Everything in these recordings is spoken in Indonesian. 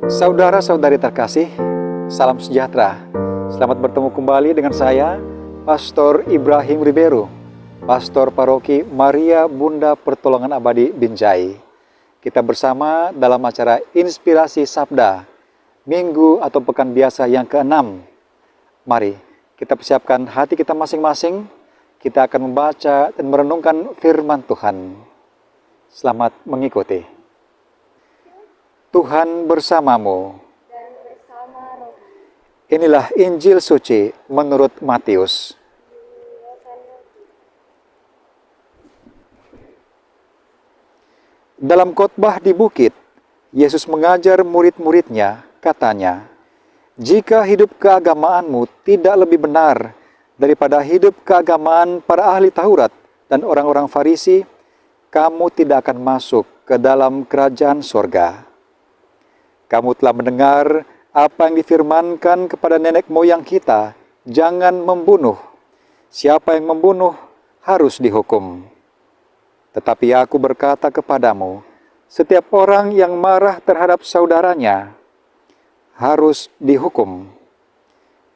Saudara-saudari terkasih, salam sejahtera. Selamat bertemu kembali dengan saya, Pastor Ibrahim Ribeiro, Pastor Paroki Maria Bunda Pertolongan Abadi Binjai. Kita bersama dalam acara Inspirasi Sabda, Minggu atau Pekan Biasa yang ke-6. Mari kita persiapkan hati kita masing-masing, kita akan membaca dan merenungkan firman Tuhan. Selamat mengikuti. Tuhan bersamamu. Dan bersama roh. Inilah Injil suci menurut Matius. Dalam khotbah di bukit, Yesus mengajar murid-muridnya, katanya, "Jika hidup keagamaanmu tidak lebih benar daripada hidup keagamaan para ahli Taurat dan orang-orang Farisi, kamu tidak akan masuk ke dalam kerajaan sorga. Kamu telah mendengar apa yang difirmankan kepada nenek moyang kita, jangan membunuh. Siapa yang membunuh harus dihukum. Tetapi aku berkata kepadamu, setiap orang yang marah terhadap saudaranya harus dihukum.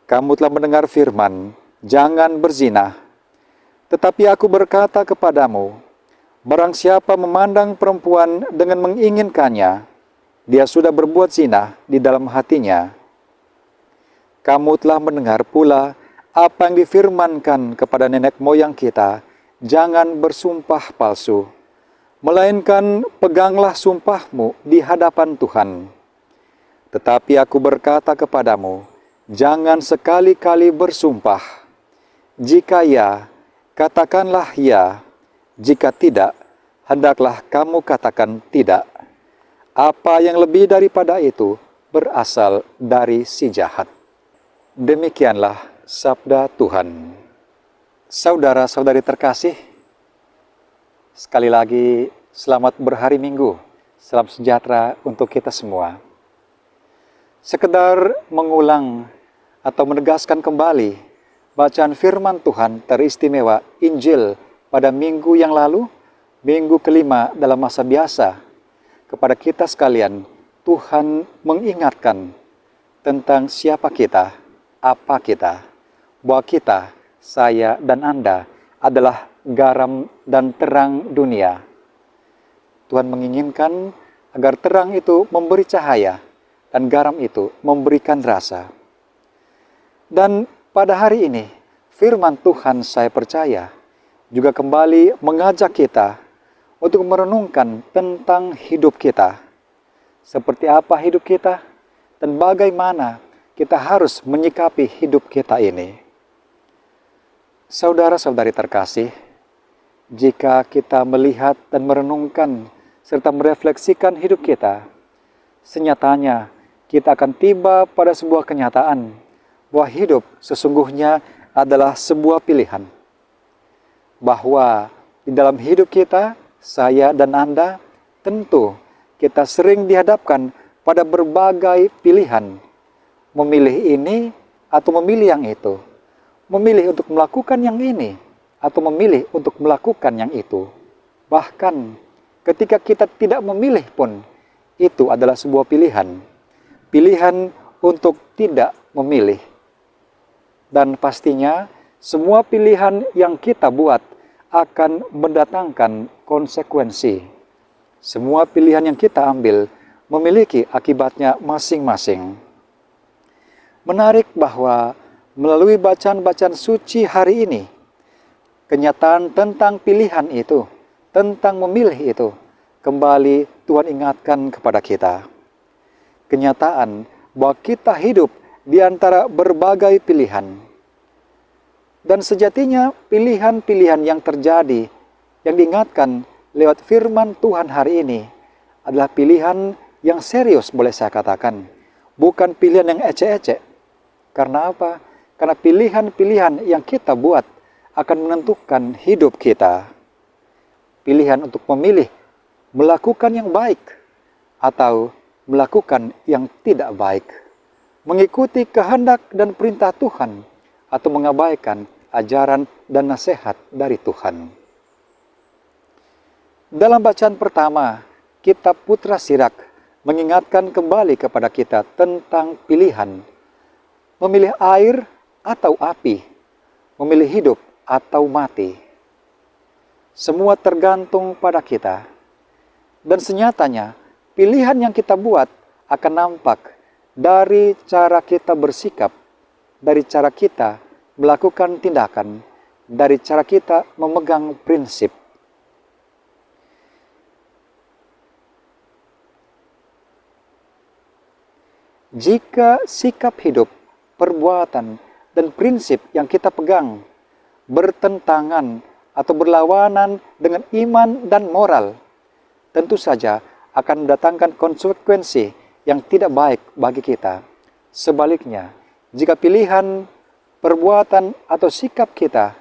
Kamu telah mendengar firman, jangan berzina. Tetapi aku berkata kepadamu, barang siapa memandang perempuan dengan menginginkannya, dia sudah berbuat zina di dalam hatinya. Kamu telah mendengar pula apa yang difirmankan kepada nenek moyang kita, jangan bersumpah palsu, melainkan peganglah sumpahmu di hadapan Tuhan. Tetapi aku berkata kepadamu, jangan sekali-kali bersumpah. Jika ya, katakanlah ya. Jika tidak, hendaklah kamu katakan tidak. Apa yang lebih daripada itu berasal dari si jahat." Demikianlah sabda Tuhan. Saudara-saudari terkasih, sekali lagi selamat berhari Minggu, salam sejahtera untuk kita semua. Sekedar mengulang atau menegaskan kembali bacaan firman Tuhan teristimewa Injil pada minggu yang lalu, minggu kelima dalam masa biasa. Kepada kita sekalian, Tuhan mengingatkan tentang siapa kita, apa kita, bahwa kita, saya dan Anda adalah garam dan terang dunia. Tuhan menginginkan agar terang itu memberi cahaya dan garam itu memberikan rasa. Dan pada hari ini, firman Tuhan saya percaya juga kembali mengajak kita untuk merenungkan tentang hidup kita. Seperti apa hidup kita dan bagaimana kita harus menyikapi hidup kita ini. Saudara-saudari terkasih, jika kita melihat dan merenungkan serta merefleksikan hidup kita, senyatanya kita akan tiba pada sebuah kenyataan bahwa hidup sesungguhnya adalah sebuah pilihan. Bahwa di dalam hidup kita, saya dan Anda, tentu kita sering dihadapkan pada berbagai pilihan. Memilih ini atau memilih yang itu. Memilih untuk melakukan yang ini atau memilih untuk melakukan yang itu. Bahkan ketika kita tidak memilih pun, itu adalah sebuah pilihan. Pilihan untuk tidak memilih. Dan pastinya semua pilihan yang kita buat akan mendatangkan konsekuensi. Semua pilihan yang kita ambil memiliki akibatnya masing-masing. Menarik bahwa melalui bacaan-bacaan suci hari ini, kenyataan tentang pilihan itu, tentang memilih itu, kembali Tuhan ingatkan kepada kita. Kenyataan bahwa kita hidup di antara berbagai pilihan. Dan sejatinya pilihan-pilihan yang terjadi, yang diingatkan lewat firman Tuhan hari ini, adalah pilihan yang serius boleh saya katakan. Bukan pilihan yang ecek-ecek. Karena apa? Karena pilihan-pilihan yang kita buat akan menentukan hidup kita. Pilihan untuk memilih melakukan yang baik atau melakukan yang tidak baik. Mengikuti kehendak dan perintah Tuhan atau mengabaikan ajaran dan nasihat dari Tuhan. Dalam bacaan pertama, kitab Putra Sirak mengingatkan kembali kepada kita tentang pilihan. Memilih air atau api, memilih hidup atau mati. Semua tergantung pada kita. Dan senyatanya, pilihan yang kita buat akan nampak dari cara kita bersikap, dari cara kita melakukan tindakan, dari cara kita memegang prinsip. Jika sikap hidup, perbuatan, dan prinsip yang kita pegang bertentangan atau berlawanan dengan iman dan moral, tentu saja akan mendatangkan konsekuensi yang tidak baik bagi kita. Sebaliknya, jika pilihan, perbuatan, atau sikap kita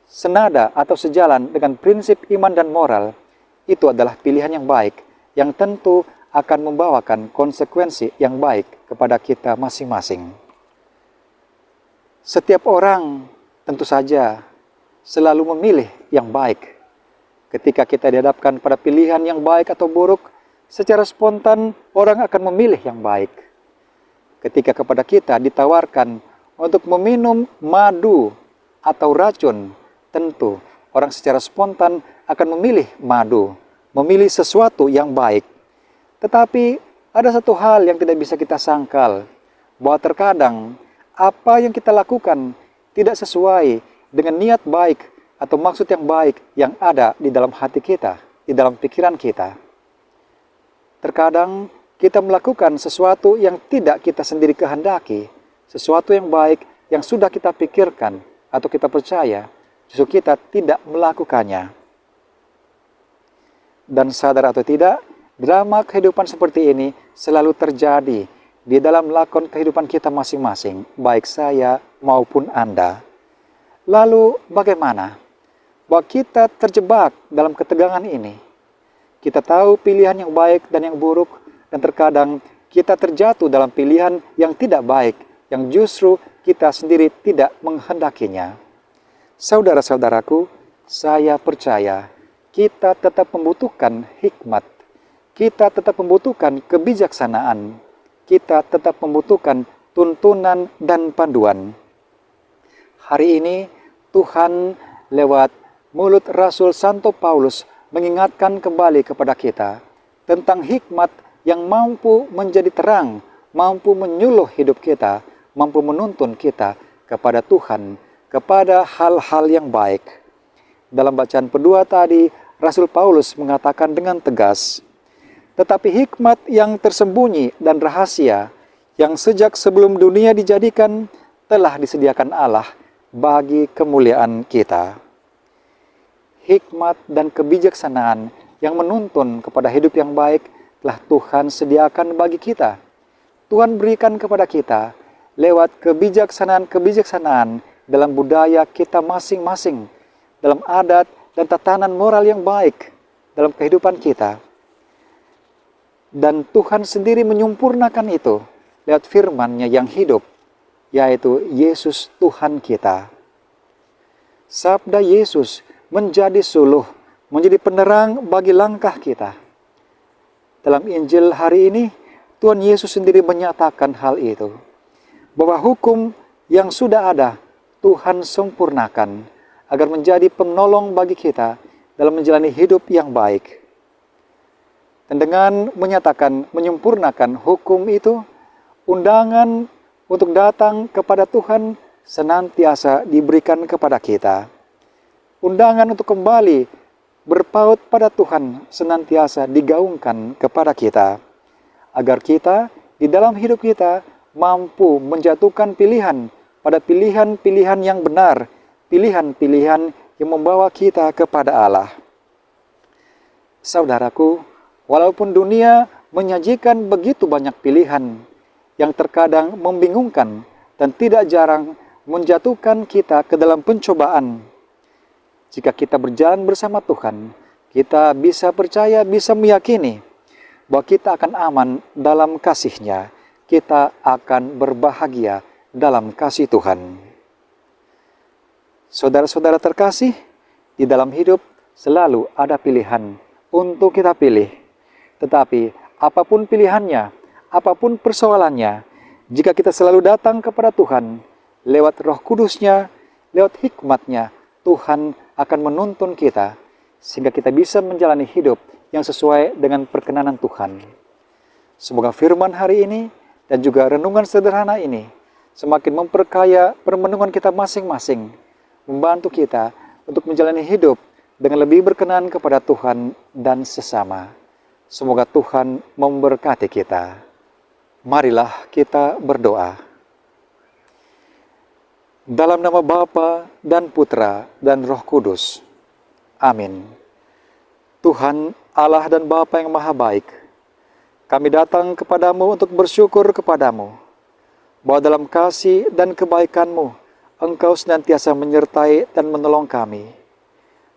senada atau sejalan dengan prinsip iman dan moral, itu adalah pilihan yang baik, yang tentu akan membawakan konsekuensi yang baik kepada kita masing-masing. Setiap orang tentu saja selalu memilih yang baik. Ketika kita dihadapkan pada pilihan yang baik atau buruk, secara spontan orang akan memilih yang baik. Ketika kepada kita ditawarkan untuk meminum madu atau racun, tentu orang secara spontan akan memilih madu, memilih sesuatu yang baik. Tetapi ada satu hal yang tidak bisa kita sangkal, bahwa terkadang apa yang kita lakukan tidak sesuai dengan niat baik atau maksud yang baik yang ada di dalam hati kita, di dalam pikiran kita. Terkadang kita melakukan sesuatu yang tidak kita sendiri kehendaki, sesuatu yang baik yang sudah kita pikirkan atau kita percaya, justru kita tidak melakukannya. Dan sadar atau tidak, drama kehidupan seperti ini selalu terjadi di dalam lakon kehidupan kita masing-masing, baik saya maupun Anda. Lalu bagaimana? Bahwa kita terjebak dalam ketegangan ini. Kita tahu pilihan yang baik dan yang buruk, dan terkadang kita terjatuh dalam pilihan yang tidak baik, yang justru kita sendiri tidak menghendakinya. Saudara-saudaraku, saya percaya kita tetap membutuhkan hikmat. Kita tetap membutuhkan kebijaksanaan. Kita tetap membutuhkan tuntunan dan panduan. Hari ini Tuhan lewat mulut Rasul Santo Paulus mengingatkan kembali kepada kita tentang hikmat yang mampu menjadi terang, mampu menyuluh hidup kita, mampu menuntun kita kepada Tuhan, kepada hal-hal yang baik. Dalam bacaan kedua tadi, Rasul Paulus mengatakan dengan tegas, tetapi hikmat yang tersembunyi dan rahasia, yang sejak sebelum dunia dijadikan, telah disediakan Allah bagi kemuliaan kita. Hikmat dan kebijaksanaan yang menuntun kepada hidup yang baik telah Tuhan sediakan bagi kita. Tuhan berikan kepada kita lewat kebijaksanaan-kebijaksanaan dalam budaya kita masing-masing, dalam adat dan tatanan moral yang baik dalam kehidupan kita. Dan Tuhan sendiri menyempurnakan itu lewat firman-Nya yang hidup, yaitu Yesus Tuhan kita. Sabda Yesus menjadi suluh, menjadi penerang bagi langkah kita. Dalam Injil hari ini, Tuhan Yesus sendiri menyatakan hal itu, bahwa hukum yang sudah ada, Tuhan sempurnakan, agar menjadi penolong bagi kita dalam menjalani hidup yang baik. Dan dengan menyatakan, menyempurnakan hukum itu, undangan untuk datang kepada Tuhan senantiasa diberikan kepada kita. Undangan untuk kembali berpaut pada Tuhan senantiasa digaungkan kepada kita. Agar kita, di dalam hidup kita, mampu menjatuhkan pilihan pada pilihan-pilihan yang benar, pilihan-pilihan yang membawa kita kepada Allah. Saudaraku, walaupun dunia menyajikan begitu banyak pilihan yang terkadang membingungkan dan tidak jarang menjatuhkan kita ke dalam pencobaan, jika kita berjalan bersama Tuhan, kita bisa percaya, bisa meyakini bahwa kita akan aman dalam kasih-Nya. Kita akan berbahagia dalam kasih Tuhan. Saudara-saudara terkasih, di dalam hidup selalu ada pilihan untuk kita pilih. Tetapi apapun pilihannya, apapun persoalannya, jika kita selalu datang kepada Tuhan, lewat Roh Kudus-Nya, lewat hikmat-Nya, Tuhan akan menuntun kita, sehingga kita bisa menjalani hidup yang sesuai dengan perkenanan Tuhan. Semoga firman hari ini dan juga renungan sederhana ini semakin memperkaya permenungan kita masing-masing, membantu kita untuk menjalani hidup dengan lebih berkenan kepada Tuhan dan sesama. Semoga Tuhan memberkati kita. Marilah kita berdoa. Dalam nama Bapa dan Putra dan Roh Kudus. Amin. Tuhan Allah dan Bapa yang Maha Baik, kami datang kepadamu untuk bersyukur kepadamu, bahwa dalam kasih dan kebaikan-Mu, Engkau senantiasa menyertai dan menolong kami.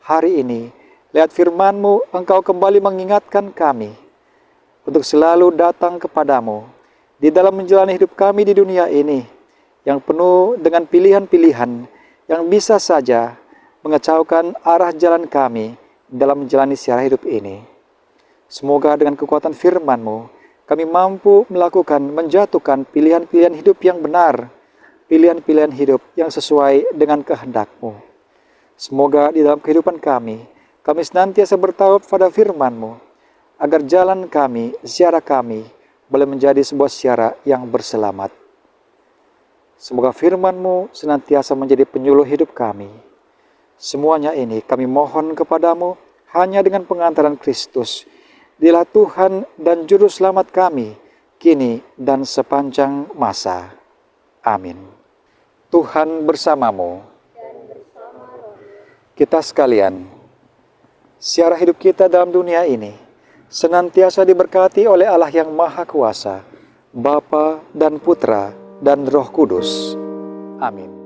Hari ini, lewat firman-Mu, Engkau kembali mengingatkan kami untuk selalu datang kepadamu di dalam menjalani hidup kami di dunia ini yang penuh dengan pilihan-pilihan yang bisa saja mengacaukan arah jalan kami dalam menjalani siara hidup ini. Semoga dengan kekuatan firman-Mu, kami mampu melakukan, menjatuhkan pilihan-pilihan hidup yang benar, pilihan-pilihan hidup yang sesuai dengan kehendak-Mu. Semoga di dalam kehidupan kami senantiasa bertawaf pada firman-Mu, agar jalan kami, siara kami, boleh menjadi sebuah siara yang berselamat. Semoga firman-Mu senantiasa menjadi penyuluh hidup kami. Semuanya ini kami mohon kepadamu hanya dengan pengantaran Kristus. Dialah Tuhan dan Juru Selamat kami, kini dan sepanjang masa. Amin. Tuhan bersamamu. Kita sekalian, siara hidup kita dalam dunia ini senantiasa diberkati oleh Allah yang Maha Kuasa, Bapa dan Putra dan Roh Kudus. Amin.